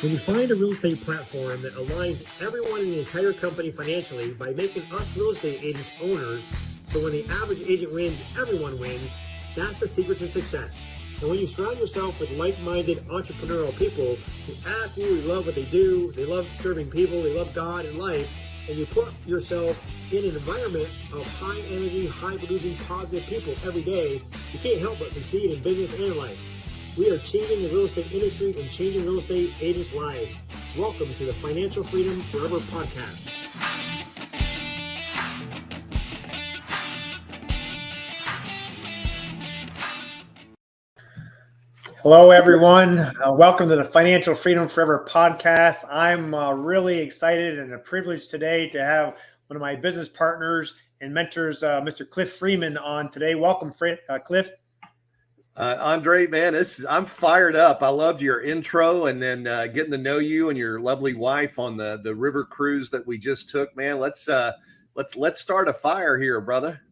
When you find a real estate platform that aligns everyone in the entire company financially by making us real estate agents owners, so when the average agent wins, everyone wins, that's the secret to success. And when you surround yourself with like-minded entrepreneurial people who absolutely love what they do, they love serving people, they love God and life, and you put yourself in an environment of high energy, high producing, positive people every day, you can't help but succeed in business and life. We are changing the real estate industry and changing real estate agents' lives. Welcome to the Financial Freedom Forever podcast. Hello, everyone. Welcome to the Financial Freedom Forever podcast. I'm really excited and a privilege today to have one of my business partners and mentors, Mr. Cliff Freeman, on today. Welcome, Cliff. Andre, man, I'm fired up. I loved your intro and then getting to know you and your lovely wife on the river cruise that we just took. Man, let's start a fire here, brother.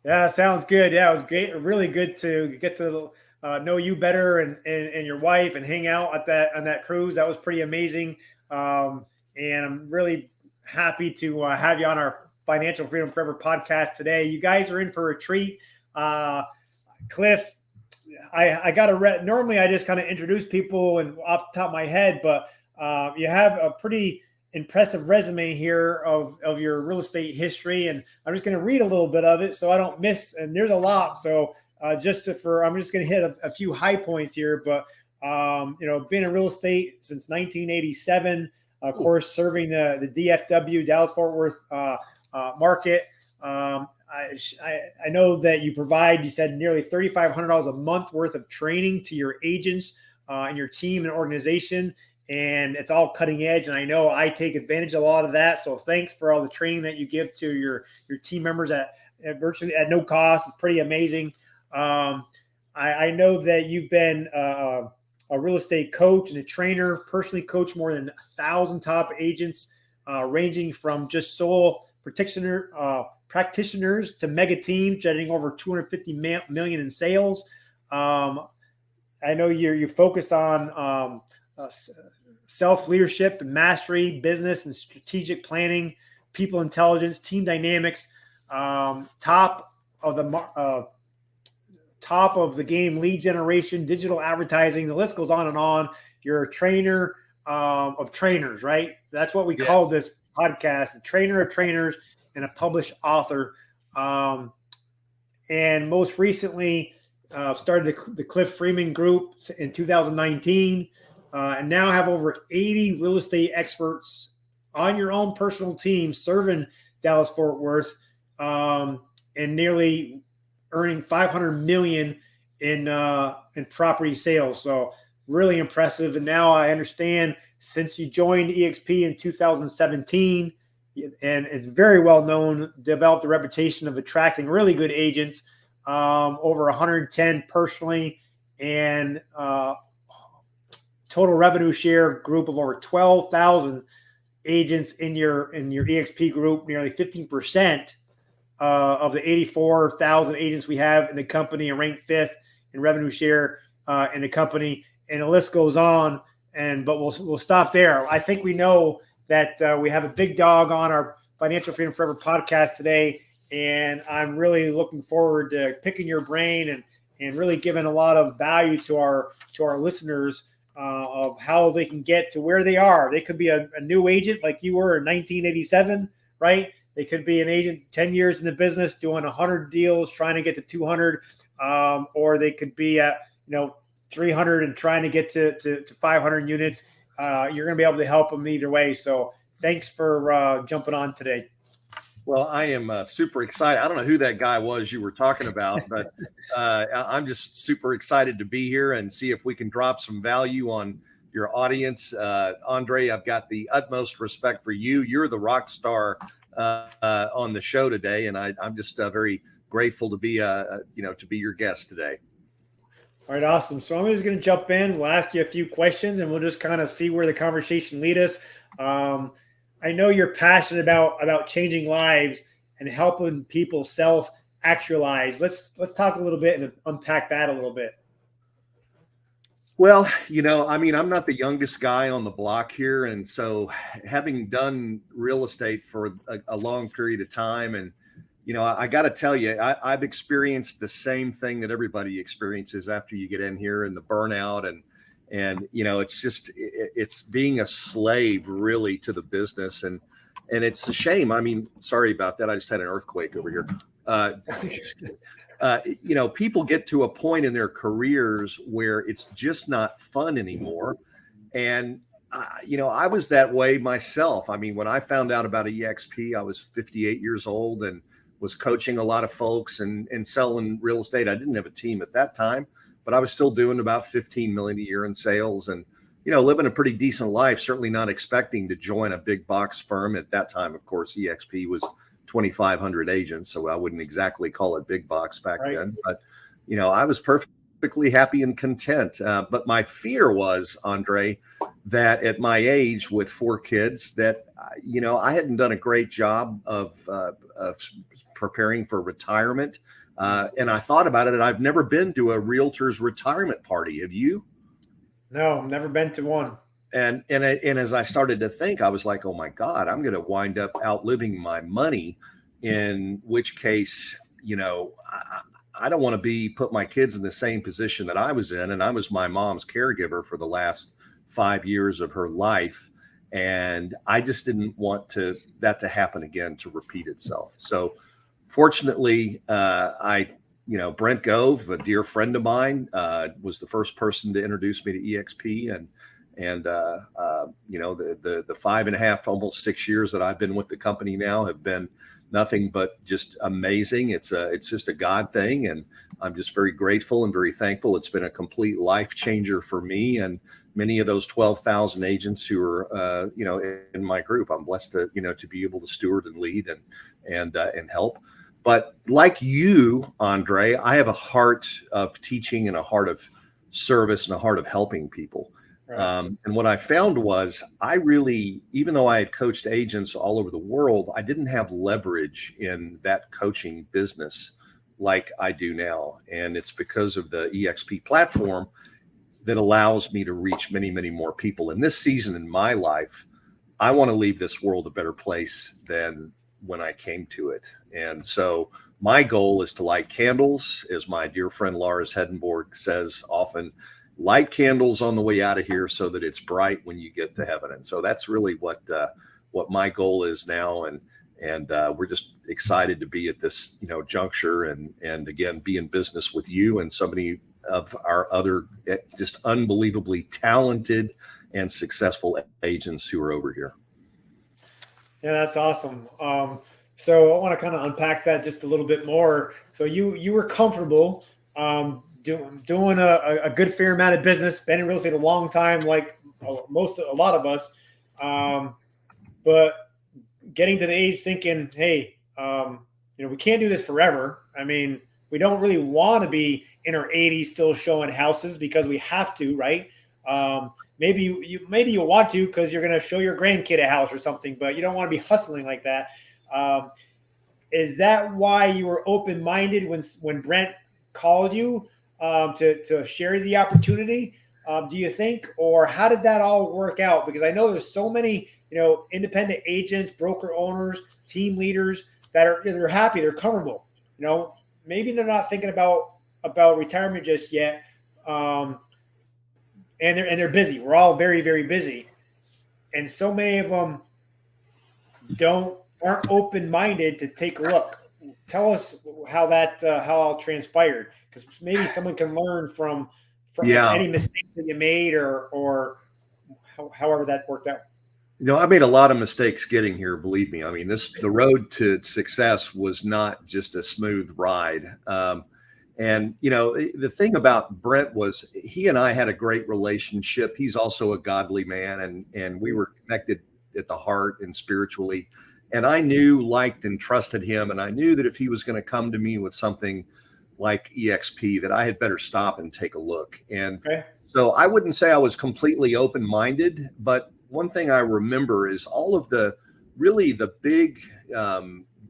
Yeah, sounds good. Yeah, it was great. Really good to get to know you better and your wife and hang out on that cruise. That was pretty amazing. And I'm really happy to have you on our Financial Freedom Forever podcast today. You guys are in for a treat. Cliff, I got to normally I just kind of introduce people and off the top of my head, but you have a pretty impressive resume here of your real estate history, and I'm just going to read a little bit of it so I don't miss. And there's a lot, so I'm just going to hit a few high points here. But being in real estate since 1987, of course, serving the DFW Dallas Fort Worth market. I know that you said nearly $3,500 a month worth of training to your agents and your team and organization, and it's all cutting edge. And I know I take advantage of a lot of that. So thanks for all the training that you give to your team members at virtually at no cost. It's pretty amazing. I know that you've been a real estate coach and a trainer, personally coached more than 1,000 top agents, ranging from just sole practitioners to mega teams generating over $250 million in sales. I know you focus on self-leadership and mastery, business and strategic planning, people intelligence, team dynamics, top of the game, lead generation, digital advertising. The list goes on and on. You're a trainer of trainers, right? That's what we call this podcast, a trainer of trainers and a published author. And most recently started the Cliff Freeman Group in 2019, and now have over 80 real estate experts on your own personal team serving Dallas Fort Worth, and nearly earning $500 million in property sales. So really impressive. And now I understand since you joined EXP in 2017, and it's very well known, developed a reputation of attracting really good agents, over 110 personally, and total revenue share group of over 12,000 agents in your EXP group, nearly 15% of the 84,000 agents we have in the company, and ranked 5th in revenue share in the company, and the list goes on. But we'll stop there. I think we know that we have a big dog on our Financial Freedom Forever podcast today, and I'm really looking forward to picking your brain and really giving a lot of value to our listeners of how they can get to where they are. They could be a new agent like you were in 1987, right? They could be an agent 10 years in the business doing 100 deals, trying to get to 200, or they could be at 300 and trying to get to 500 units. You're going to be able to help them either way. So thanks for jumping on today. Well, I am super excited. I don't know who that guy was you were talking about, but I'm just super excited to be here and see if we can drop some value on your audience. Andre, I've got the utmost respect for you. You're the rock star on the show today, and I'm just very grateful to be to be your guest today. All right, awesome. So I'm just going to jump in. We'll ask you a few questions, and we'll just kind of see where the conversation lead us. I know you're passionate about changing lives and helping people self-actualize. Let's talk a little bit and unpack that a little bit. Well, I mean, I'm not the youngest guy on the block here. And so having done real estate for a long period of time, and, I got to tell you, I've experienced the same thing that everybody experiences after you get in here, and the burnout, and, it's just, it's being a slave really to the business. And it's a shame. I mean, sorry about that. I just had an earthquake over here. Uh, people get to a point in their careers where it's just not fun anymore. And, I was that way myself. I mean, when I found out about EXP, I was 58 years old and was coaching a lot of folks and selling real estate. I didn't have a team at that time, but I was still doing about 15 million a year in sales and, living a pretty decent life, certainly not expecting to join a big box firm. At that time, of course, EXP was 2,500 agents. So I wouldn't exactly call it big box back then, but, I was perfectly happy and content. But my fear was, Andre, that at my age with 4 kids that, I hadn't done a great job of preparing for retirement. And I thought about it, and I've never been to a realtor's retirement party. Have you? No, never been to one. And as I started to think, I was like, oh my God, I'm going to wind up outliving my money. In which case, I don't want to put my kids in the same position that I was in. And I was my mom's caregiver for the last 5 years of her life. And I just didn't want that to happen again, to repeat itself. So fortunately, Brent Gove, a dear friend of mine, was the first person to introduce me to EXP, and the 5.5, almost 6 years that I've been with the company now have been nothing but just amazing. It's just a God thing, and I'm just very grateful and very thankful. It's been a complete life changer for me and many of those 12,000 agents who are in my group. I'm blessed to be able to steward and lead and help. But like you, Andre, I have a heart of teaching and a heart of service and a heart of helping people. Right. And what I found was I really, even though I had coached agents all over the world, I didn't have leverage in that coaching business like I do now. And it's because of the EXP platform that allows me to reach many, many more people. In this season in my life, I want to leave this world a better place than when I came to it. And so my goal is to light candles, as my dear friend Lars Hedenborg says often, light candles on the way out of here so that it's bright when you get to heaven. And so that's really what my goal is now. And we're just excited to be at this, juncture and again, be in business with you and so many of our other just unbelievably talented and successful agents who are over here. Yeah, that's awesome. So I want to kind of unpack that just a little bit more. So you were comfortable doing a good fair amount of business, been in real estate a long time, like a lot of us, but getting to the age thinking, hey, we can't do this forever. I mean, we don't really want to be in our 80s still showing houses because we have to, right? Maybe you want to because you're going to show your grandkid a house or something, but you don't want to be hustling like that. Is that why you were open-minded when Brent called you to share the opportunity? Do you think, or how did that all work out? Because I know there's so many, independent agents, broker owners, team leaders they're happy, they're comfortable. Maybe they're not thinking about retirement just yet. And they're busy. We're all very, very busy. And so many of them aren't open-minded to take a look. Tell us how all transpired, because maybe someone can learn from any mistakes that you made or however that worked out. I made a lot of mistakes getting here. Believe me. I mean, the road to success was not just a smooth ride. And, the thing about Brent was he and I had a great relationship. He's also a godly man, and we were connected at the heart and spiritually. And I knew, liked, and trusted him. And I knew that if he was going to come to me with something like EXP, that I had better stop and take a look. And so I wouldn't say I was completely open-minded, but one thing I remember is all of the big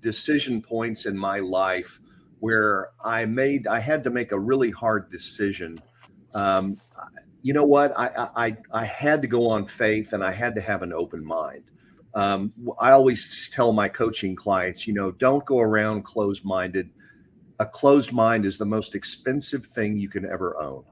decision points in my life where I had to make a really hard decision. you know what? I had to go on faith, and I had to have an open mind. I always tell my coaching clients, don't go around closed-minded. A closed mind is the most expensive thing you can ever own.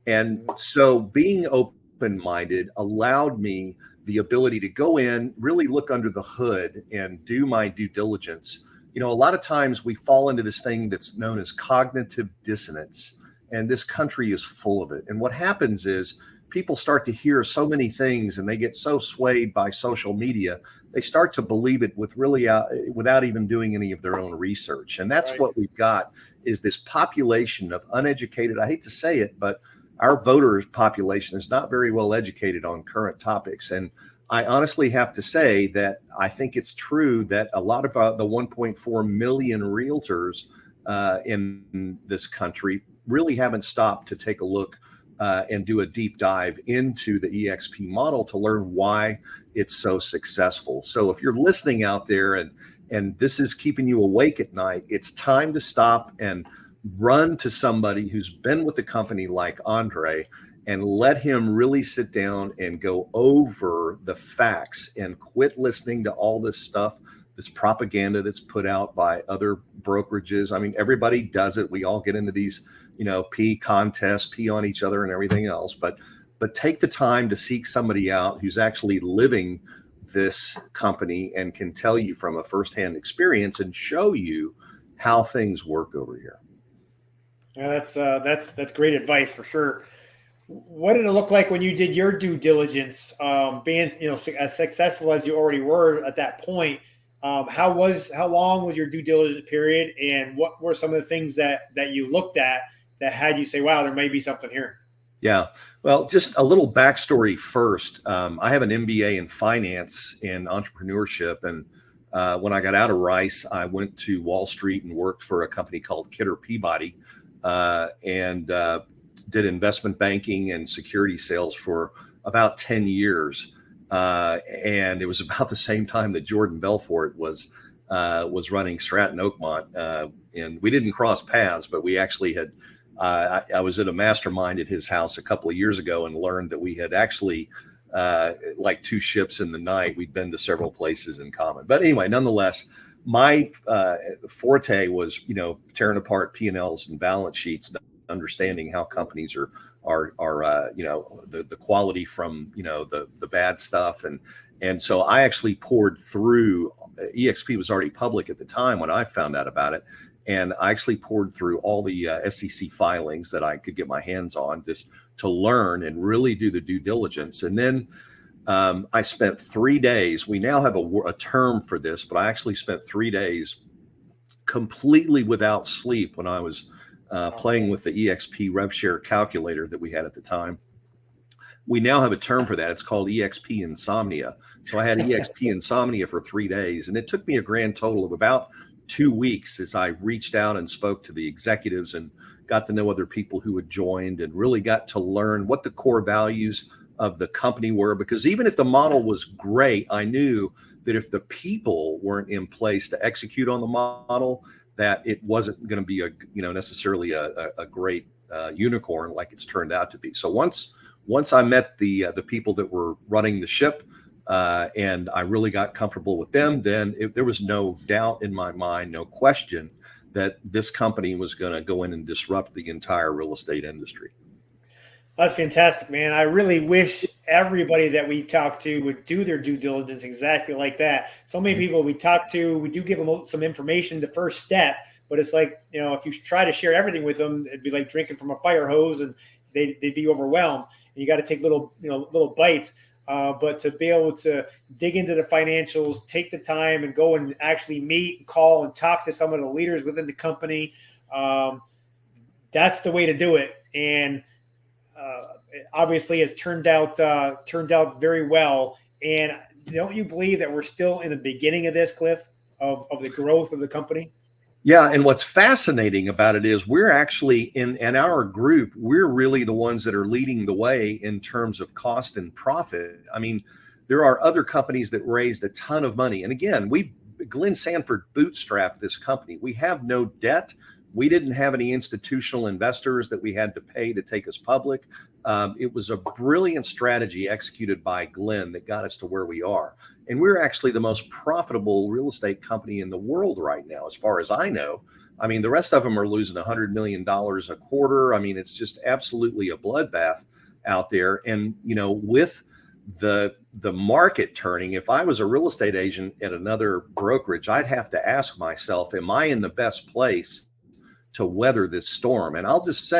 And so being open-minded allowed me the ability to go in, really look under the hood and do my due diligence. A lot of times we fall into this thing that's known as cognitive dissonance, and this country is full of it. And what happens is people start to hear so many things, and they get so swayed by social media, they start to believe it without even doing any of their own research. And that's what we've got, is this population of uneducated, I hate to say it, but our voter population is not very well educated on current topics. And I honestly have to say that I think it's true that a lot of the 1.4 million realtors in this country really haven't stopped to take a look and do a deep dive into the EXP model to learn why it's so successful. So if you're listening out there and this is keeping you awake at night, it's time to stop and run to somebody who's been with the company like Andre, and let him really sit down and go over the facts and quit listening to all this stuff, this propaganda that's put out by other brokerages. I mean, everybody does it. We all get into these, pee contests, pee on each other and everything else. But take the time to seek somebody out who's actually living this company and can tell you from a firsthand experience and show you how things work over here. Yeah, that's great advice for sure. What did it look like when you did your due diligence? Being as successful as you already were at that point, how long was your due diligence period, and what were some of the things that you looked at that had you say, "Wow, there may be something here"? Yeah. Well, just a little backstory first. I have an MBA in finance and entrepreneurship. And when I got out of Rice, I went to Wall Street and worked for a company called Kidder Peabody and did investment banking and security sales for about 10 years. And it was about the same time that Jordan Belfort was running Stratton Oakmont. And we didn't cross paths, but we actually had I was at a mastermind at his house a couple of years ago and learned that we had actually, like two ships in the night, we'd been to several places in common. But anyway, nonetheless, my forte was, tearing apart P&Ls and balance sheets, understanding how companies are the quality from, the bad stuff. And so I actually poured through, EXP was already public at the time when I found out about it. And I actually poured through all the SEC filings that I could get my hands on just to learn and really do the due diligence. And then I spent 3 days. We now have a term for this, but I actually spent 3 days completely without sleep when I was playing with the EXP RevShare calculator that we had at the time. We now have a term for that. It's called EXP insomnia. So I had EXP insomnia for 3 days, and it took me a grand total of about 2 weeks as I reached out and spoke to the executives and got to know other people who had joined and really got to learn what the core values of the company were. Because even if the model was great, I knew that if the people weren't in place to execute on the model, that it wasn't going to be necessarily a great unicorn like it's turned out to be. So once I met the people that were running the ship, and I really got comfortable with them, then there was no doubt in my mind, no question that this company was going to go in and disrupt the entire real estate industry. That's fantastic, man. I really wish everybody that we talk to would do their due diligence exactly like that. So many people we talk to, we do give them some information, the first step, but it's like, if you try to share everything with them, it'd be like drinking from a fire hose and they'd be overwhelmed. And you got to take little bites. But to be able to dig into the financials, take the time and go and actually meet and call and talk to some of the leaders within the company, that's the way to do it. And obviously it's turned out very well. And don't you believe that we're still in the beginning of this, Cliff, of the growth of the company? Yeah. And what's fascinating about it is we're actually in our group, we're really the ones that are leading the way in terms of cost and profit. I mean, there are other companies that raised a ton of money. And again, Glenn Sanford bootstrapped this company. We have no debt. We didn't have any institutional investors that we had to pay to take us public. It was a brilliant strategy executed by Glenn that got us to where we are. And we're actually the most profitable real estate company in the world right now, as far as I know. I mean, the rest of them are losing $100 million a quarter. I mean, it's just absolutely a bloodbath out there. And, with the market turning, if I was a real estate agent at another brokerage, I'd have to ask myself, am I in the best place to weather this storm? And I'll just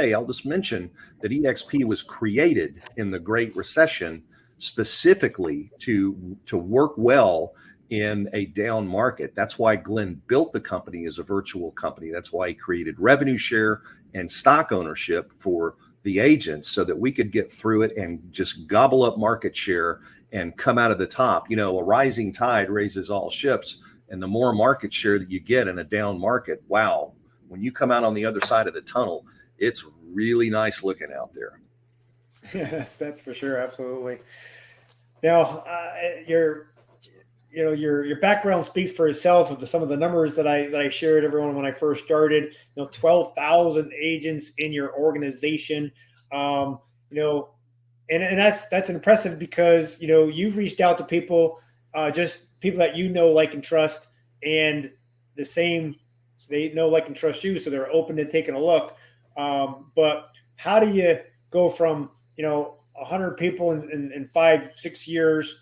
mention that EXP was created in the Great Recession specifically to work well in a down market. That's why Glenn built the company as a virtual company. That's why he created revenue share and stock ownership for the agents so that we could get through it and just gobble up market share and come out of the top. A rising tide raises all ships, and the more market share that you get in a down market, wow, when you come out on the other side of the tunnel, it's really nice looking out there. Yeah, that's for sure. Absolutely. Now, your background speaks for itself. Of some of the numbers that I shared everyone when I first started. 12,000 agents in your organization. And that's impressive because you've reached out to people, just people that like, and trust, and the same, they know, like, and trust you, so they're open to taking a look. But how do you go from 100 people in 5-6 years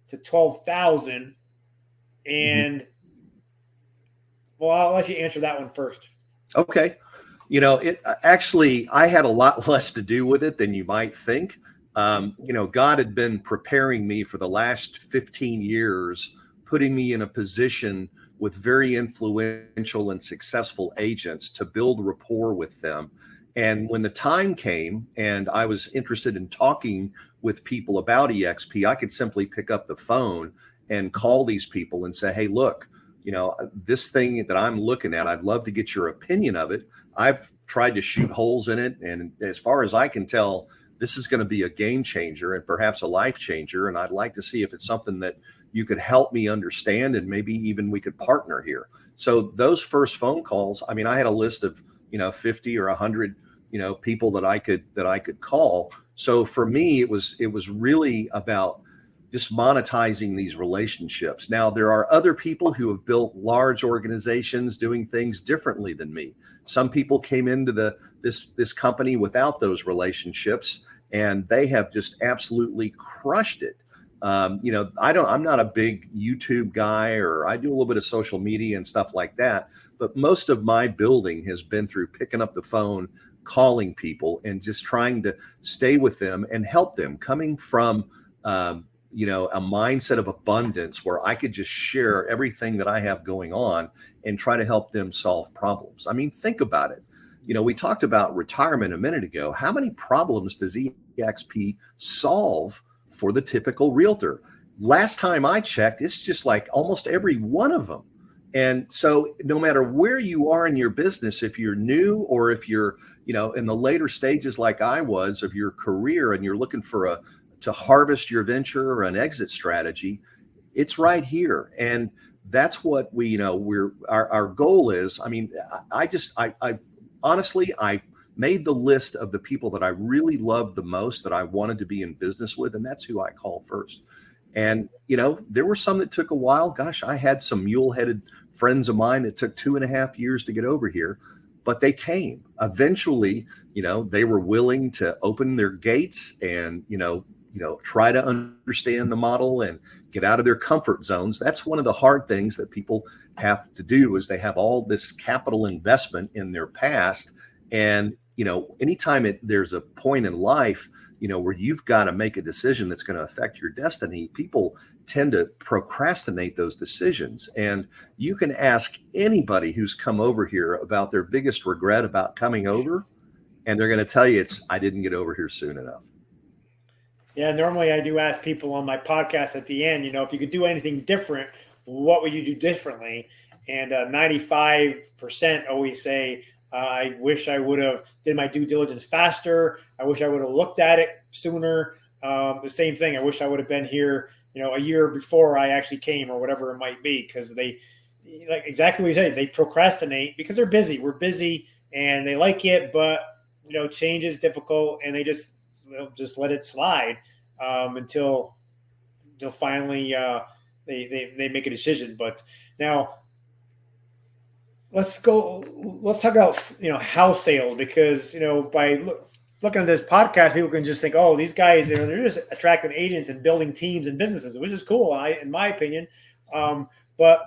to 12,000? And well, I'll let you answer that one first. Okay. I had a lot less to do with it than you might think. God had been preparing me for the last 15 years, putting me in a position with very influential and successful agents to build rapport with them. And when the time came and I was interested in talking with people about EXP, I could simply pick up the phone and call these people and say, hey, look, this thing that I'm looking at, I'd love to get your opinion of it. I've tried to shoot holes in it. And as far as I can tell, this is going to be a game changer and perhaps a life changer. And I'd like to see if it's something that you could help me understand, and maybe even we could partner here. So those first phone calls, I mean, I had a list of, 50 or 100, people that I could call. So for me, it was really about just monetizing these relationships. Now, there are other people who have built large organizations doing things differently than me. Some people came into this company without those relationships, and they have just absolutely crushed it. I'm not a big YouTube guy, or I do a little bit of social media and stuff like that. But most of my building has been through picking up the phone, calling people, and just trying to stay with them and help them, coming from a mindset of abundance where I could just share everything that I have going on and try to help them solve problems. I mean, think about it. We talked about retirement a minute ago. How many problems does EXP solve for the typical realtor? Last time I checked, it's just like almost every one of them. And so no matter where you are in your business, if you're new or if you're, in the later stages like I was of your career, and you're looking for to harvest your venture or an exit strategy, it's right here. And that's what our goal is. I mean, I honestly, I made the list of the people that I really loved the most, that I wanted to be in business with, and that's who I call first. And, there were some that took a while. Gosh, I had some mule-headed friends of mine that took 2.5 years to get over here, but they came. Eventually, they were willing to open their gates and, try to understand the model and get out of their comfort zones. That's one of the hard things that people have to do, is they have all this capital investment in their past. And, anytime there's a point in life, where you've got to make a decision that's going to affect your destiny, people tend to procrastinate those decisions. And you can ask anybody who's come over here about their biggest regret about coming over, and they're going to tell you I didn't get over here soon enough. Yeah, normally I do ask people on my podcast at the end, if you could do anything different, what would you do differently? And 95% always say, I wish I would have did my due diligence faster. I wish I would have looked at it sooner. The same thing. I wish I would have been here, a year before I actually came, or whatever it might be, because they, like exactly what you say, they procrastinate because they're busy. We're busy and they like it, but change is difficult, and they just just let it slide until finally they make a decision. But now let's talk about house sales, because by looking at this podcast, people can just think, oh, these guys they're just attracting agents and building teams and businesses, which is cool, in my opinion. But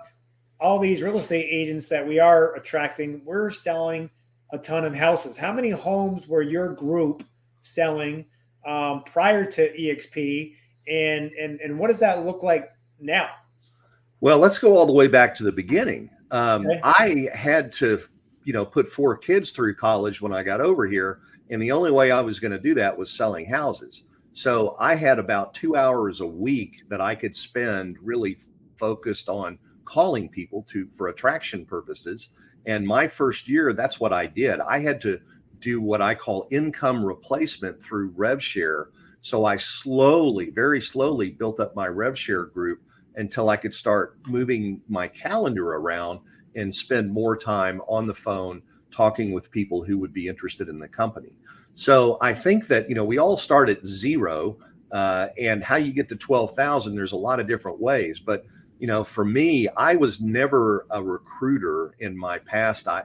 all these real estate agents that we are attracting, we're selling a ton of houses. How many homes were your group selling prior to EXP, and what does that look like now? Well, let's go all the way back to the beginning. Okay. I had to, put 4 kids through college when I got over here. And the only way I was going to do that was selling houses. So I had about 2 hours a week that I could spend really focused on calling people for attraction purposes. And my first year, that's what I did. I had to do what I call income replacement through RevShare. So I very slowly built up my RevShare group until I could start moving my calendar around and spend more time on the phone talking with people who would be interested in the company. So I think that, we all start at 0, and how you get to 12,000, there's a lot of different ways. But, for me, I was never a recruiter in my past. I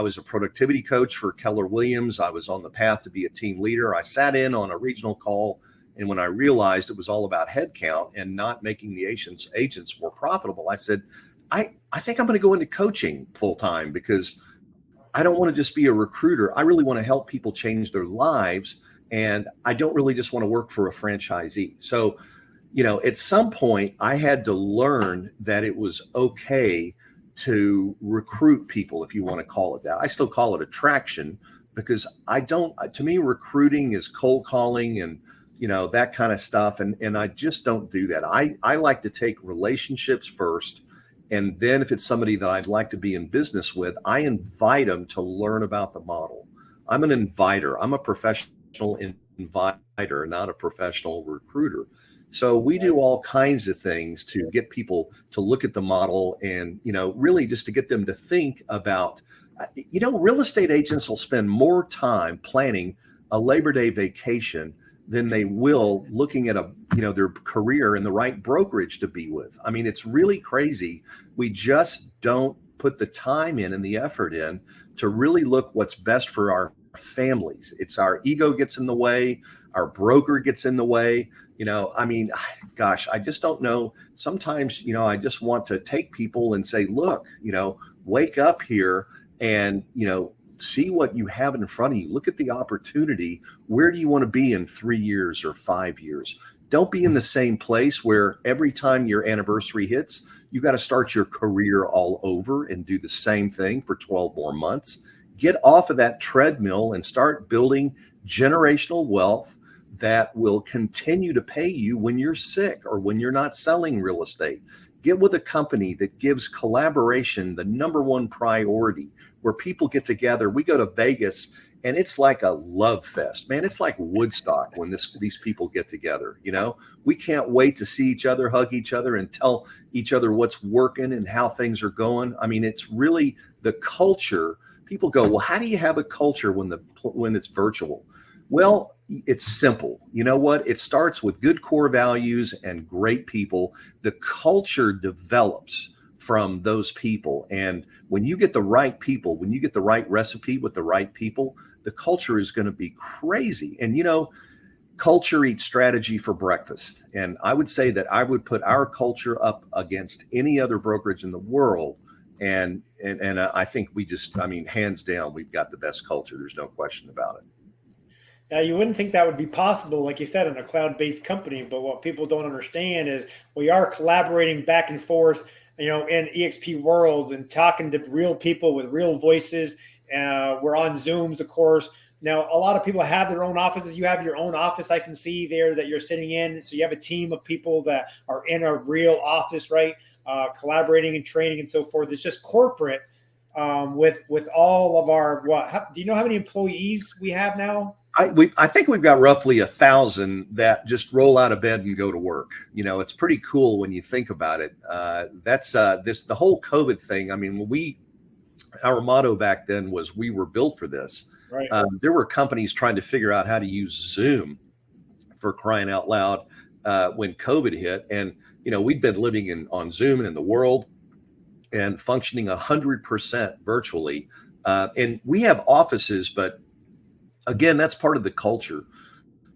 was a productivity coach for Keller Williams. I was on the path to be a team leader. I sat in on a regional call, and when I realized it was all about headcount and not making the agents more profitable, I said, I think I'm going to go into coaching full time, because I don't want to just be a recruiter. I really want to help people change their lives. And I don't really just want to work for a franchisee. So, at some point I had to learn that it was okay to recruit people, if you want to call it that. I still call it attraction, because to me, recruiting is cold calling and, that kind of stuff. And I just don't do that. I like to take relationships first. And then if it's somebody that I'd like to be in business with, I invite them to learn about the model. I'm an inviter. I'm a professional inviter, not a professional recruiter. So we do all kinds of things to get people to look at the model and, really just to get them to think about, real estate agents will spend more time planning a Labor Day vacation than they will looking at their career in the right brokerage to be with. I mean, it's really crazy. We just don't put the time in and the effort in to really look what's best for our families. It's our ego gets in the way, our broker gets in the way. Gosh, I just don't know. Sometimes, I just want to take people and say, look, wake up here and, see what you have in front of you. Look at the opportunity. Where do you want to be in 3 years or 5 years? Don't be in the same place where every time your anniversary hits, you got to start your career all over and do the same thing for 12 more months. Get off of that treadmill and start building generational wealth that will continue to pay you when you're sick or when you're not selling real estate. Get with a company that gives collaboration the number one priority, where people get together. We go to Vegas and it's like a love fest, man. It's like Woodstock when these people get together. We can't wait to see each other, hug each other, and tell each other what's working and how things are going. I mean, it's really the culture. People go, well, how do you have a culture when it's virtual? Well, it's simple. You know what? It starts with good core values and great people. The culture develops from those people. And when you get the right people, when you get the right recipe with the right people, the culture is going to be crazy. And, culture eats strategy for breakfast. And I would say that I would put our culture up against any other brokerage in the world. And I think hands down, we've got the best culture. There's no question about it. Now, you wouldn't think that would be possible, like you said, in a cloud-based company. But what people don't understand is we are collaborating back and forth, in EXP world, and talking to real people with real voices. We're on Zooms, of course. Now, a lot of people have their own offices. You have your own office, I can see there, that you're sitting in. So you have a team of people that are in a real office, right? Collaborating and training and so forth. It's just corporate with all of our, do you know how many employees we have now? I think we've got roughly 1,000 that just roll out of bed and go to work. It's pretty cool when you think about it. That's the whole COVID thing. I mean, when we our motto back then was we were built for this. Right. There were companies trying to figure out how to use Zoom, for crying out loud, when COVID hit. And, we'd been living on Zoom and in the world and functioning 100% virtually. And we have offices, but again, that's part of the culture.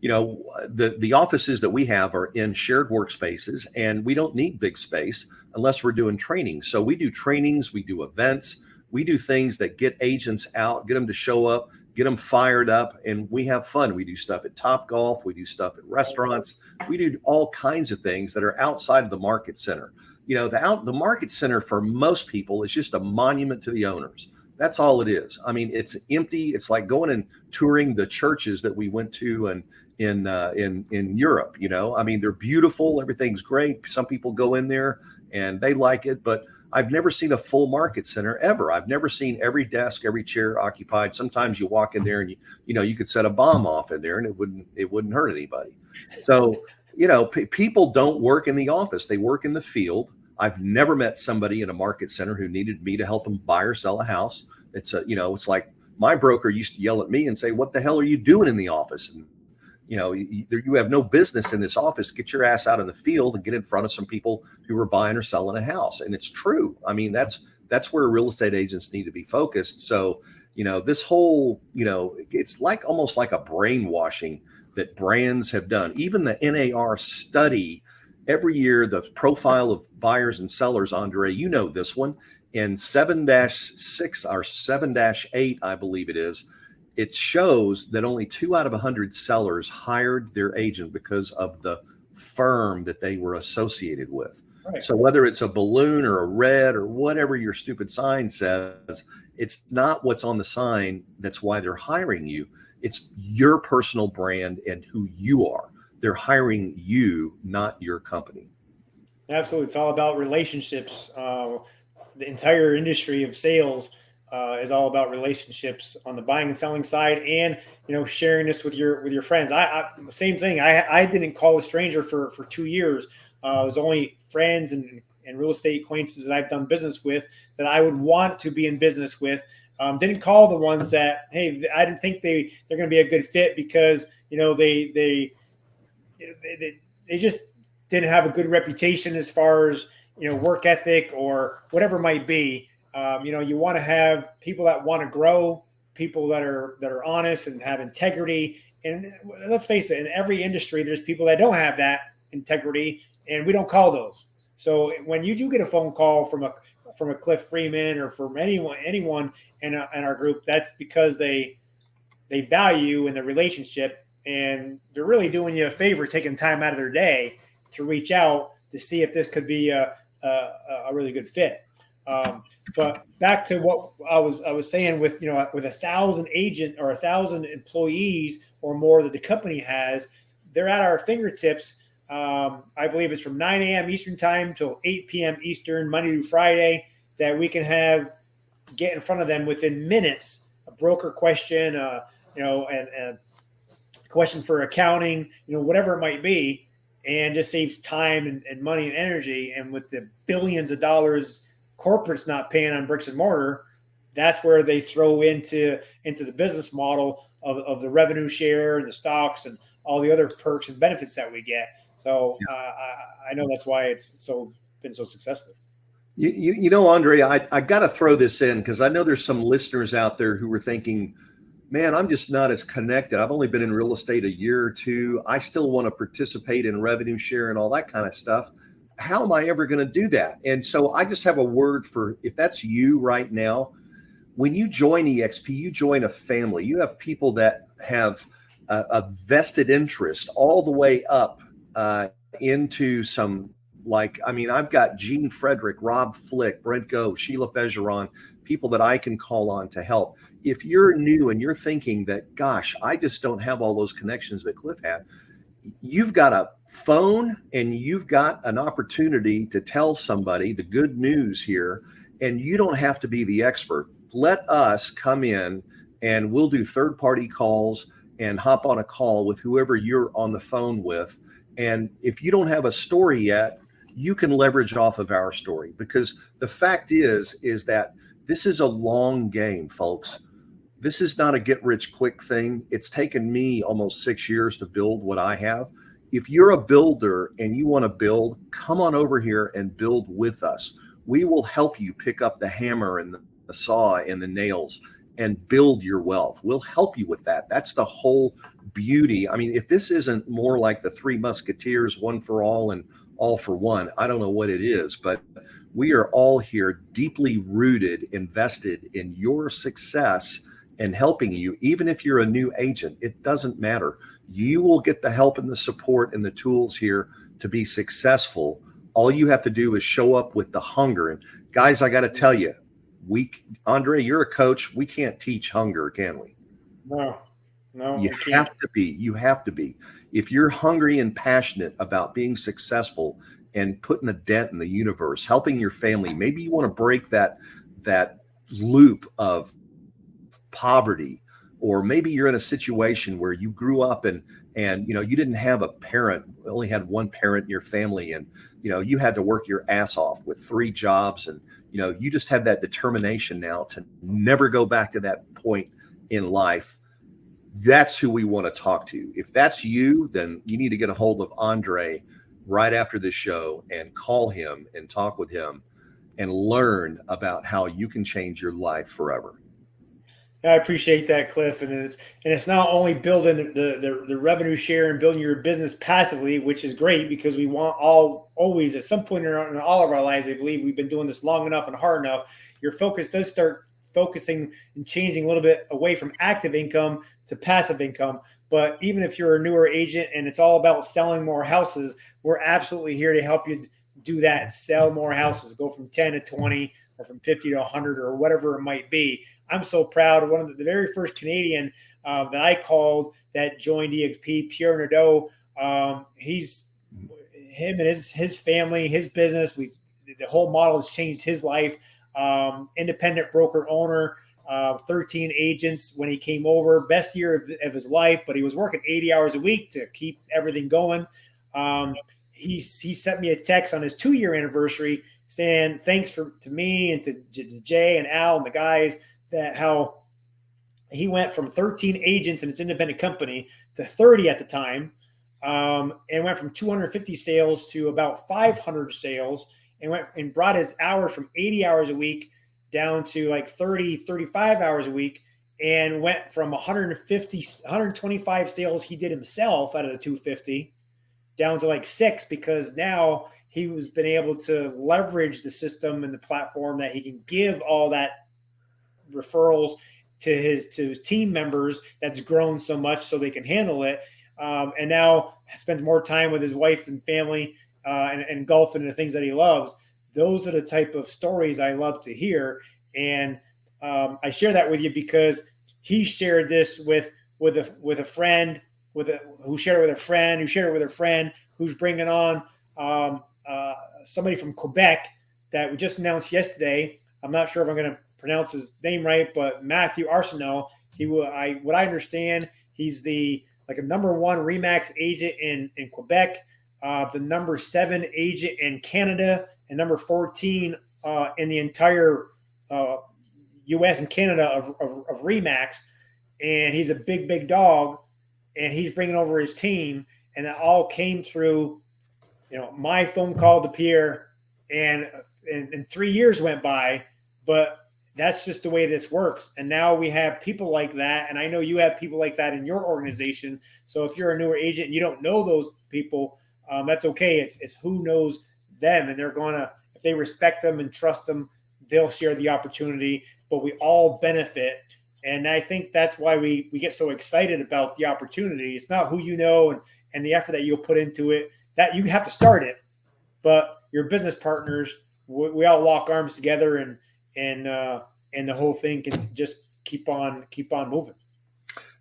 The offices that we have are in shared workspaces, and we don't need big space unless we're doing training. So we do trainings, we do events, we do things that get agents out, get them to show up, get them fired up, and we have fun. We do stuff at Top Golf, we do stuff at restaurants, we do all kinds of things that are outside of the market center. The market center for most people is just a monument to the owners. That's all it is. I mean, it's empty. It's like going and touring the churches that we went to and in Europe. I mean, they're beautiful. Everything's great. Some people go in there and they like it, but I've never seen a full market center ever. I've never seen every desk, every chair occupied. Sometimes you walk in there and you could set a bomb off in there and it wouldn't hurt anybody. So, people don't work in the office. They work in the field. I've never met somebody in a market center who needed me to help them buy or sell a house. It's like my broker used to yell at me and say, "What the hell are you doing in the office?" And, you have no business in this office. Get your ass out in the field and get in front of some people who are buying or selling a house. And it's true. I mean, that's where real estate agents need to be focused. So, this whole, it's like almost like a brainwashing that brands have done. Even the NAR study every year, the profile of buyers and sellers, Andre, this one, in 7-6 or 7-8, I believe it is, it shows that only 2 out of 100 sellers hired their agent because of the firm that they were associated with. Right. So whether it's a balloon or a red or whatever your stupid sign says, it's not what's on the sign that's why they're hiring you. It's your personal brand and who you are. They're hiring you, not your company. Absolutely. It's all about relationships. The entire industry of sales is all about relationships on the buying and selling side, and sharing this with your friends. I same thing. I didn't call a stranger for 2 years. It was only friends and real estate acquaintances that I've done business with that I would want to be in business with. Didn't call the ones that, hey, I didn't think they're going to be a good fit because they just didn't have a good reputation as far as work ethic or whatever it might be. You want to have people that want to grow, people that are honest and have integrity. And let's face it, in every industry, there's people that don't have that integrity, and we don't call those. So when you do get a phone call from a Cliff Freeman or from anyone in our group, that's because they value in the relationship, and they're really doing you a favor, taking time out of their day to reach out to see if this could be a really good fit. But back to what I was saying with 1,000 agent or 1,000 employees or more that the company has, they're at our fingertips. I believe it's from 9 a.m. Eastern time till 8 p.m. Eastern, Monday through Friday, that we can get in front of them within minutes, a broker question, and a question for accounting, whatever it might be, and just saves time and money and energy. And with the billions of dollars corporate's not paying on bricks and mortar, that's where they throw into the business model of the revenue share and the stocks and all the other perks and benefits that we get. So I know that's why it's been so successful. Andre, I got to throw this in because I know there's some listeners out there who were thinking, man, I'm just not as connected. I've only been in real estate a year or two. I still want to participate in revenue share and all that kind of stuff. How am I ever going to do that? And so I just have a word for, if that's you right now, when you join EXP, you join a family. You have people that have a vested interest all the way up into some, I've got Gene Frederick, Rob Flick, Brent Go, Sheila Fejeron, people that I can call on to help. If you're new and you're thinking that, gosh, I just don't have all those connections that Cliff had, you've got a phone and you've got an opportunity to tell somebody the good news here, and you don't have to be the expert. Let us come in and we'll do third-party calls and hop on a call with whoever you're on the phone with. And if you don't have a story yet, you can leverage off of our story, because the fact is that This is a long game, folks. This is not a get rich quick thing. It's taken me almost 6 years to build what I have. If you're a builder and you want to build, come on over here and build with us. We will help you pick up the hammer and the saw and the nails and build your wealth. We'll help you with that. That's the whole beauty. I mean, if this isn't more like the Three Musketeers, one for all and all for one, I don't know what it is, but we are all here deeply rooted, invested in your success and helping you. Even if you're a new agent, it doesn't matter. You will get the help and the support and the tools here to be successful. All you have to do is show up with the hunger. And guys, I got to tell you, Andre, you're a coach. We can't teach hunger, can we? No, you have to be. You have to be. If you're hungry and passionate about being successful and putting a dent in the universe, helping your family, maybe you want to break that loop of poverty, or maybe you're in a situation where you grew up and you didn't have a parent, only had one parent in your family, and you had to work your ass off with 3 jobs, and you just have that determination now to never go back to that point in life. That's who we want to talk to. If that's you, then you need to get a hold of Andre right after this show and call him and talk with him and learn about how you can change your life forever. I appreciate that, Cliff. And it's not only building the revenue share and building your business passively, which is great, because we want always at some point in all of our lives, I believe we've been doing this long enough and hard enough, your focus does start focusing and changing a little bit away from active income to passive income. But even if you're a newer agent and it's all about selling more houses, we're absolutely here to help you do that. Sell more houses, go from 10 to 20 or from 50 to 100 or whatever it might be. I'm so proud. One of the very first Canadian that I called that joined EXP, Pierre Nadeau, him and his family, his business, the whole model has changed his life. Independent broker owner, 13 agents when he came over, best year of his life, but he was working 80 hours a week to keep everything going. He sent me a text on his 2-year anniversary saying thanks to me and to Jay and Al and the guys, that how he went from 13 agents in his independent company to 30 at the time, and went from 250 sales to about 500 sales, and brought his hours from 80 hours a week down to like 30, 35 hours a week, and went from 125 sales he did himself out of the 250 down to like 6, because now he was been able to leverage the system and the platform that he can give all that referrals to his team members that's grown so much so they can handle it, and now spends more time with his wife and family and golfing and the things that he loves. Those are the type of stories I love to hear, and I share that with you because he shared this with a friend, who shared it with a friend, who shared it with a friend, who's bringing on somebody from Quebec that we just announced yesterday. I'm not sure if I'm going to pronounce his name right, but Matthew Arsenault. What I understand, he's a number 1 Remax agent in Quebec, the number 7 agent in Canada, and number 14 in the entire U.S. and Canada of Remax. And he's a big dog, and he's bringing over his team, and it all came through, my phone call to Pierre, and 3 years went by, but that's just the way this works. And now we have people like that. And I know you have people like that in your organization. So if you're a newer agent and you don't know those people, that's okay. It's who knows them, and they're going to, if they respect them and trust them, they'll share the opportunity, but we all benefit. And I think that's why we get so excited about the opportunity. It's not who you know and the effort that you'll put into it, that you have to start it, but your business partners, we all lock arms together, and the whole thing can just keep on moving.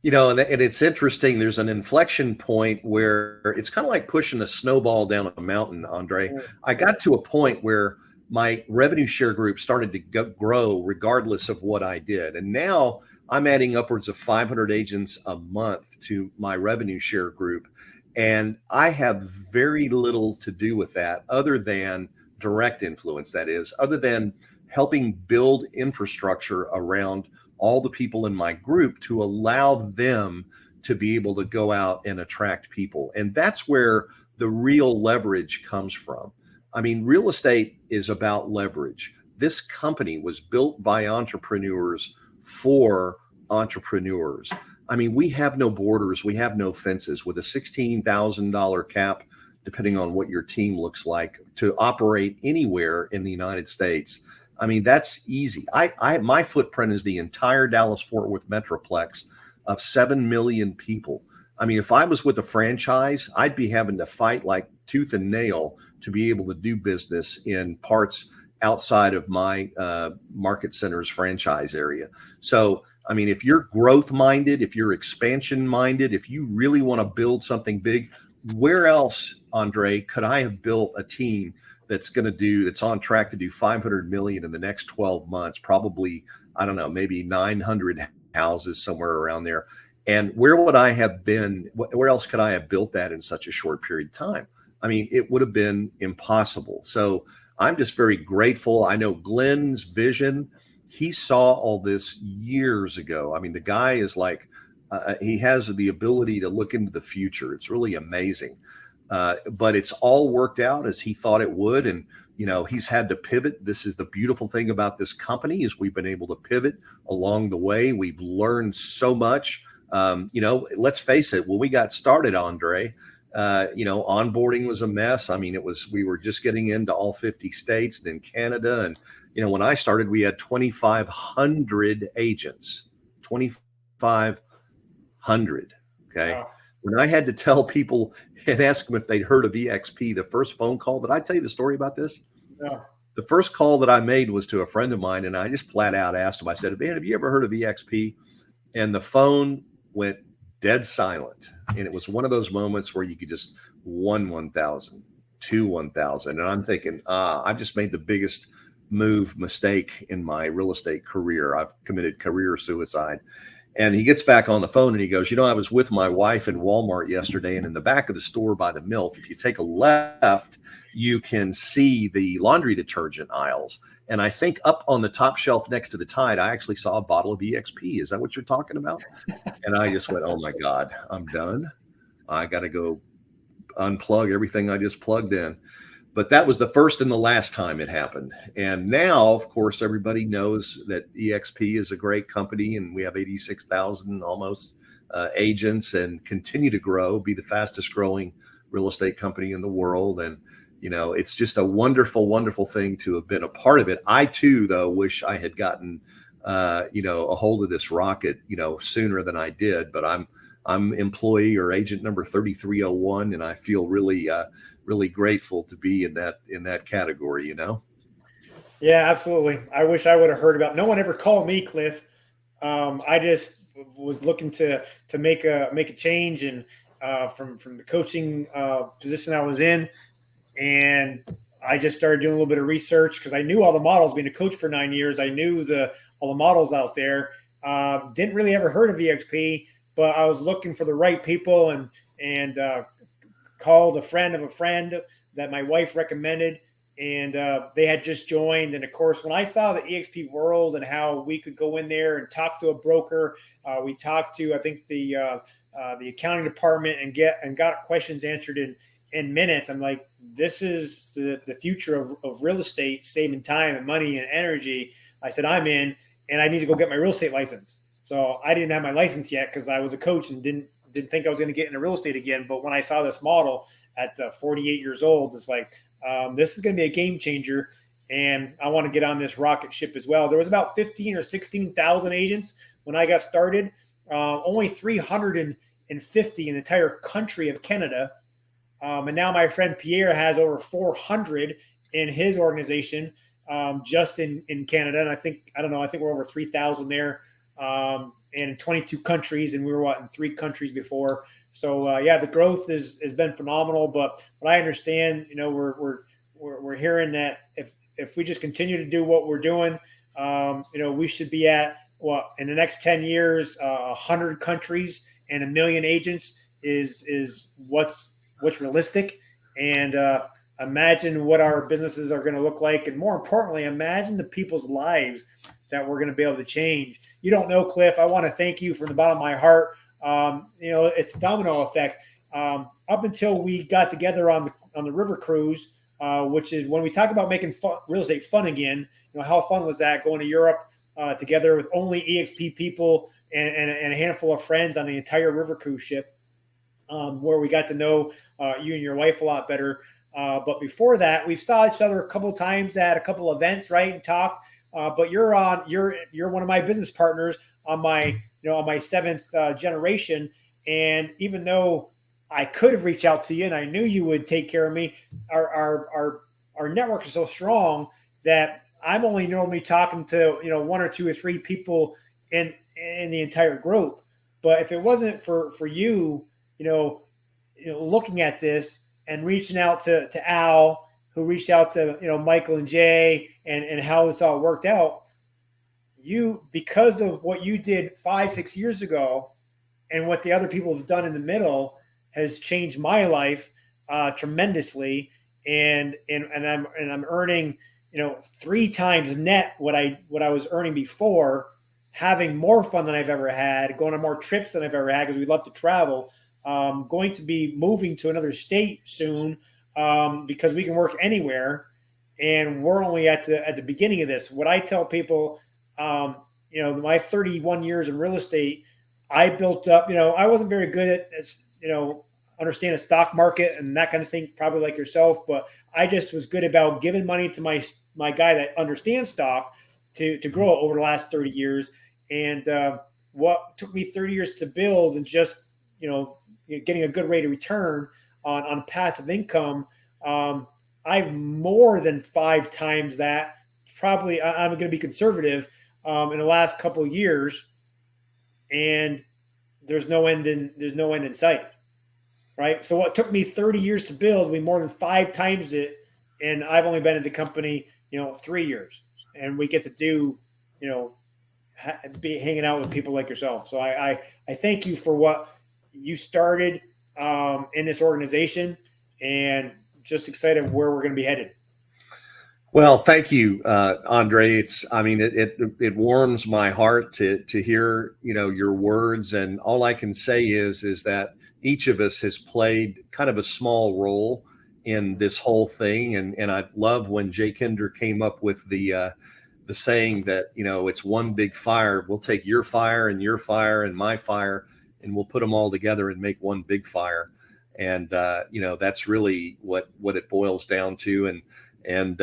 And it's interesting. There's an inflection point where it's kind of like pushing a snowball down a mountain, Andre. I got to a point where my revenue share group started to grow regardless of what I did. And now I'm adding upwards of 500 agents a month to my revenue share group. And I have very little to do with that other than direct influence. That is, other than helping build infrastructure around all the people in my group to allow them to be able to go out and attract people. And that's where the real leverage comes from. I mean, real estate is about leverage. This company was built by entrepreneurs for entrepreneurs. I mean, we have no borders, we have no fences. With a $16,000 cap, depending on what your team looks like, to operate anywhere in the United States. I mean, that's easy. My footprint is the entire Dallas-Fort Worth Metroplex of 7 million people. I mean, if I was with a franchise, I'd be having to fight like tooth and nail to be able to do business in parts outside of my market center's franchise area. So, I mean, if you're growth minded, if you're expansion minded, if you really want to build something big, where else, Andre, could I have built a team that's on track to do 500 million in the next 12 months? Probably, I don't know, maybe 900 houses, somewhere around there. And where would I have been? Where else could I have built that in such a short period of time? I mean, it would have been impossible. So I'm just very grateful. I know Glenn's vision. He saw all this years ago. I mean, the guy is like, he has the ability to look into the future. It's really amazing. But it's all worked out as he thought it would. And, you know, he's had to pivot. This is the beautiful thing about this company, is we've been able to pivot along the way. We've learned so much. You know, let's face it, when we got started, Andre, you know, onboarding was a mess. I mean, we were just getting into all 50 states and in Canada. And, you know, when I started, we had 2,500 agents, 2,500. Okay. Wow. When I had to tell people and ask them if they'd heard of EXP, the first phone call, did I tell you the story about this? Yeah. The first call that I made was to a friend of mine, and I just flat out asked him, I said, man, have you ever heard of EXP? And the phone went dead silent. And it was one of those moments where you could just 1,000, 1,000. And I'm thinking, I've just made the biggest mistake in my real estate career. I've committed career suicide. And he gets back on the phone and he goes, you know, I was with my wife in Walmart yesterday, and in the back of the store by the milk, if you take a left, you can see the laundry detergent aisles. And I think up on the top shelf next to the Tide, I actually saw a bottle of EXP. Is that what you're talking about? And I just went, oh my God, I'm done. I got to go unplug everything I just plugged in. But that was the first and the last time it happened. And now, of course, everybody knows that EXP is a great company, and we have 86,000 almost agents, and continue to grow, be the fastest growing real estate company in the world. And, you know, it's just a wonderful, wonderful thing to have been a part of it. I too, though, wish I had gotten, you know, a hold of this rocket, you know, sooner than I did. But I'm employee or agent number 3301, and I feel really grateful to be in that category, you know? Yeah, absolutely. I wish I would have heard about. No one ever called me, Cliff. I just was looking to make a change, and from the coaching position I was in, and I just started doing a little bit of research because I knew all the models. Being a coach for 9 years, I knew all the models out there. Didn't really ever heard of EXP, but I was looking for the right people, and called a friend of a friend that my wife recommended, and they had just joined. And of course, when I saw the EXP world and how we could go in there and talk to a broker, we talked to, I think, the accounting department and got questions answered in minutes. I'm like, this is the future of real estate, saving time and money and energy. I said, I'm in, and I need to go get my real estate license. So I didn't have my license yet because I was a coach and didn't think I was going to get into real estate again. But when I saw this model at 48 years old, it's like, this is going to be a game changer, and I want to get on this rocket ship as well. There was about 15 or 16,000 agents when I got started, only 350 in the entire country of Canada. And now my friend Pierre has over 400 in his organization, just in Canada. And I think we're over 3,000 there, and in 22 countries, and we were in 3 countries before. So yeah, the growth has been phenomenal. But what I understand, you know, we're hearing that if we just continue to do what we're doing, you know, we should be at in the next 10 years, 100 countries and 1 million agents is what's realistic. And imagine what our businesses are going to look like, and more importantly, imagine the people's lives that we're going to be able to change. You don't know, Cliff. I want to thank you from the bottom of my heart. It's a domino effect. Up until we got together on the river cruise, which is when we talk about making real estate fun again. How fun was that going to Europe together with only EXP people and a handful of friends on the entire river cruise ship, where we got to know you and your wife a lot better. But before that, we've saw each other a couple of times at a couple of events, right, and talked. But you're one of my business partners on my seventh generation, and even though I could have reached out to you and I knew you would take care of me, our network is so strong that I'm only normally talking to one or two or three people in the entire group. But if it wasn't for you, looking at this and reaching out to Al, who reached out to Michael and Jay, and how this all worked out, because of what you did 5-6 years ago and what the other people have done in the middle has changed my life tremendously, and I'm earning 3 times net what I was earning before, having more fun than I've ever had, going on more trips than I've ever had because we love to travel. Going to be moving to another state soon because we can work anywhere, and we're only at the beginning of this. What I tell people, my 31 years in real estate, I built up. I wasn't very good at understand the stock market and that kind of thing, probably like yourself, but I just was good about giving money to my guy that understands stock to grow it over the last 30 years. And what took me 30 years to build, and just getting a good rate of return on passive income, I've more than 5 times that. Probably, I'm going to be conservative in the last couple of years, and there's no end in sight. Right. So what took me 30 years to build, we more than 5 times it, and I've only been at the company 3 years, and we get to do be hanging out with people like yourself. So I thank you for what you started in this organization, and just excited where we're going to be headed. Well, thank you, Andre. It warms my heart to hear your words, and all I can say is that each of us has played kind of a small role in this whole thing, and I love when Jay Kinder came up with the saying that it's one big fire. We'll take your fire and my fire, and we'll put them all together and make one big fire. And that's really what it boils down to. And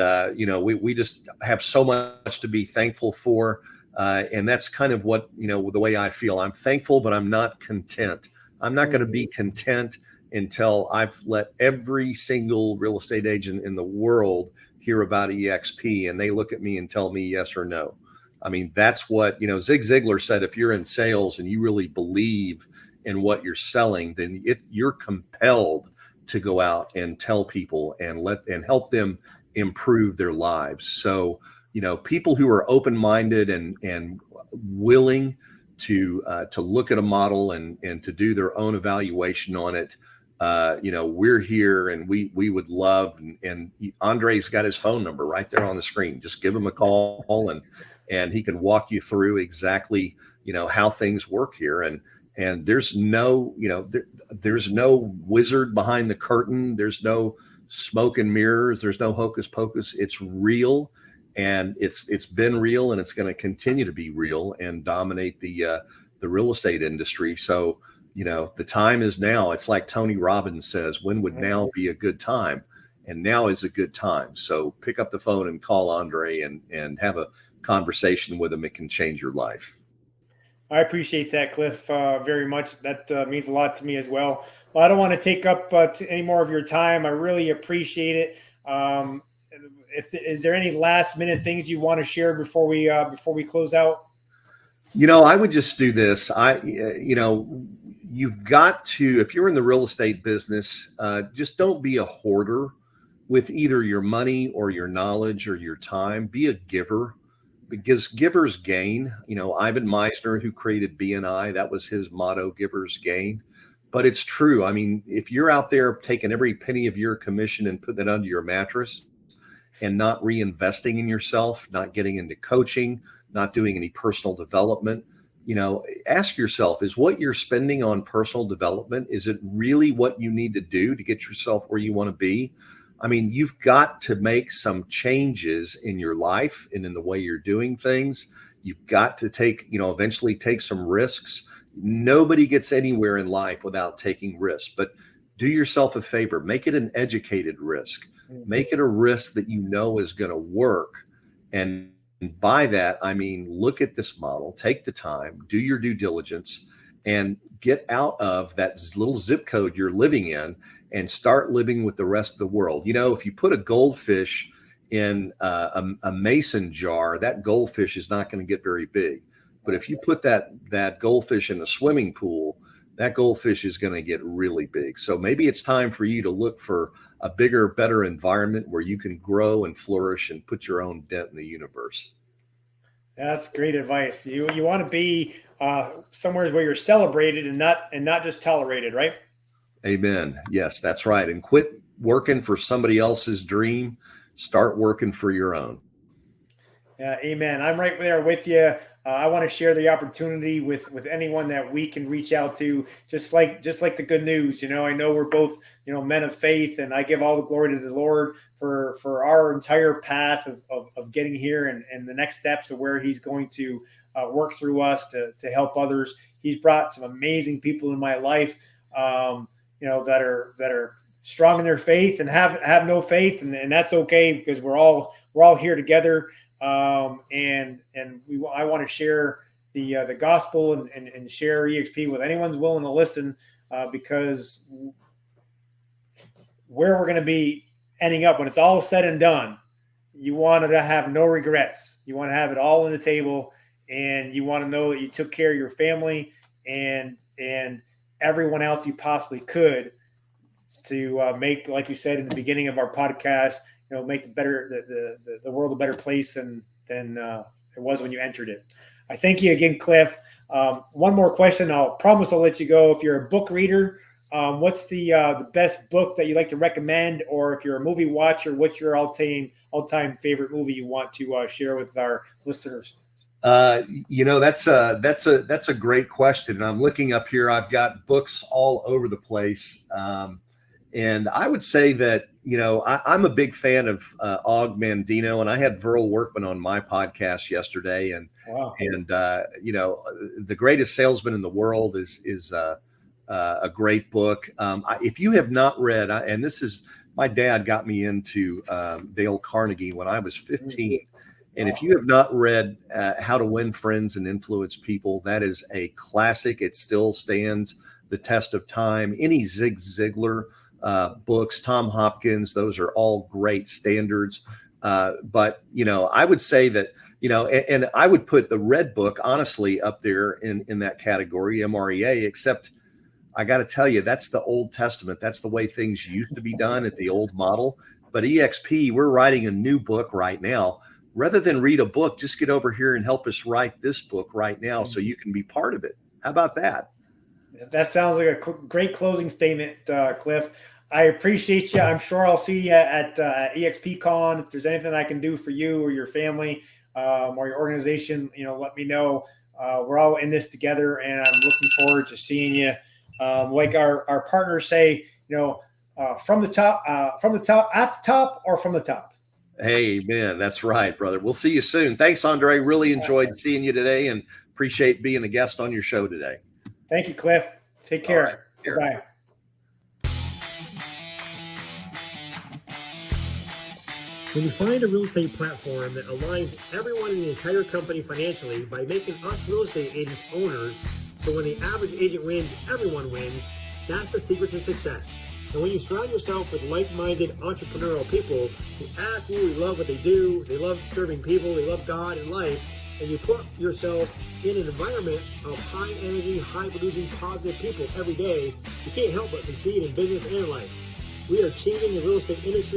we just have so much to be thankful for, and that's kind of what the way I feel. I'm thankful, but I'm not content. I'm not going to be content until I've let every single real estate agent in the world hear about EXP, and they look at me and tell me yes or no. I mean, that's what Zig Ziglar said. If you're in sales and you really believe in what you're selling, then you're compelled to go out and tell people and help them improve their lives. So people who are open-minded and willing to look at a model and to do their own evaluation on it, we're here, and we would love, and Andre's got his phone number right there on the screen. Just give him a call, and he can walk you through exactly how things work here. And there's no there's no wizard behind the curtain. There's no smoke and mirrors. There's no hocus pocus. It's real, and it's been real, and it's going to continue to be real and dominate the real estate industry. So the time is now. It's like Tony Robbins says, when would now be a good time? And now is a good time. So pick up the phone and call Andre and have a conversation with him. It can change your life. I appreciate that, Cliff, very much. That means a lot to me as well. Well, I don't want to take up any more of your time. I really appreciate it. Is there any last minute things you want to share before we close out? I would just do this. You've got to, if you're in the real estate business, just don't be a hoarder with either your money or your knowledge or your time. Be a giver, because givers gain. Ivan Meisner, who created BNI, that was his motto: givers gain. but it's true. I mean, if you're out there taking every penny of your commission and putting it under your mattress and not reinvesting in yourself, not getting into coaching, not doing any personal development, ask yourself, is what you're spending on personal development, is it really what you need to do to get yourself where you want to be? I mean, you've got to make some changes in your life and in the way you're doing things. You've got to eventually take some risks. Nobody gets anywhere in life without taking risks, but do yourself a favor, make it an educated risk. Make it a risk that you know is going to work. And by that, I mean, look at this model, take the time, do your due diligence, and get out of that little zip code you're living in and start living with the rest of the world. If you put a goldfish in a mason jar, that goldfish is not going to get very big. But if you put that goldfish in a swimming pool, that goldfish is going to get really big. So maybe it's time for you to look for a bigger, better environment where you can grow and flourish and put your own dent in the universe. That's great advice. You want to be somewhere where you're celebrated and not just tolerated, right? Amen. Yes, that's right. And quit working for somebody else's dream. Start working for your own. Yeah, amen. I'm right there with you. I want to share the opportunity with anyone that we can reach out to, just like the good news. I know we're both, men of faith, and I give all the glory to the Lord for our entire path of getting here and the next steps of where he's going to work through us to help others. He's brought some amazing people in my life, that are strong in their faith and have no faith. And that's okay, because we're all here together. I want to share the gospel and share EXP with anyone's willing to listen, because where we're going to be ending up when it's all said and done, you want to have no regrets. You want to have it all on the table, and you want to know that you took care of your family and everyone else you possibly could to make, like you said in the beginning of our podcast, make the world a better place than it was when you entered it. I thank you again, Cliff. One more question. I'll promise I'll let you go. If you're a book reader, what's the best book that you like to recommend? Or if you're a movie watcher, what's your all-time favorite movie you want to share with our listeners? That's a great question. And I'm looking up here. I've got books all over the place. And I would say that, I'm a big fan of Og Mandino, and I had Verl Workman on my podcast yesterday. And, wow. And The Greatest Salesman in the World is a great book. If you have not read, my dad got me into Dale Carnegie when I was 15. And if you have not read How to Win Friends and Influence People, that is a classic. It still stands the test of time. Any Zig Ziglar books, Tom Hopkins, those are all great standards. But I would say that, and I would put the Red Book, honestly, up there in that category, MREA, except I got to tell you, that's the Old Testament. That's the way things used to be done at the old model. But EXP, we're writing a new book right now. Rather than read a book, just get over here and help us write this book right now so you can be part of it. How about that? That sounds like a great closing statement, Cliff. I appreciate you. I'm sure I'll see you at EXPCon. If there's anything I can do for you or your family or your organization, let me know. We're all in this together, and I'm looking forward to seeing you. Like our partners say, from the top, at the top, or from the top. Hey, man, that's right, brother. We'll see you soon. Thanks, Andre. Really enjoyed seeing you today and appreciate being a guest on your show today. Thank you, Cliff. Take care. Bye. When you find a real estate platform that aligns everyone in the entire company financially by making us real estate agents owners, so when the average agent wins, everyone wins, that's the secret to success. And when you surround yourself with like-minded entrepreneurial people who absolutely love what they do, they love serving people, they love God and life, and you put yourself in an environment of high energy, high producing, positive people every day, you can't help but succeed in business and life. We are changing the real estate industry.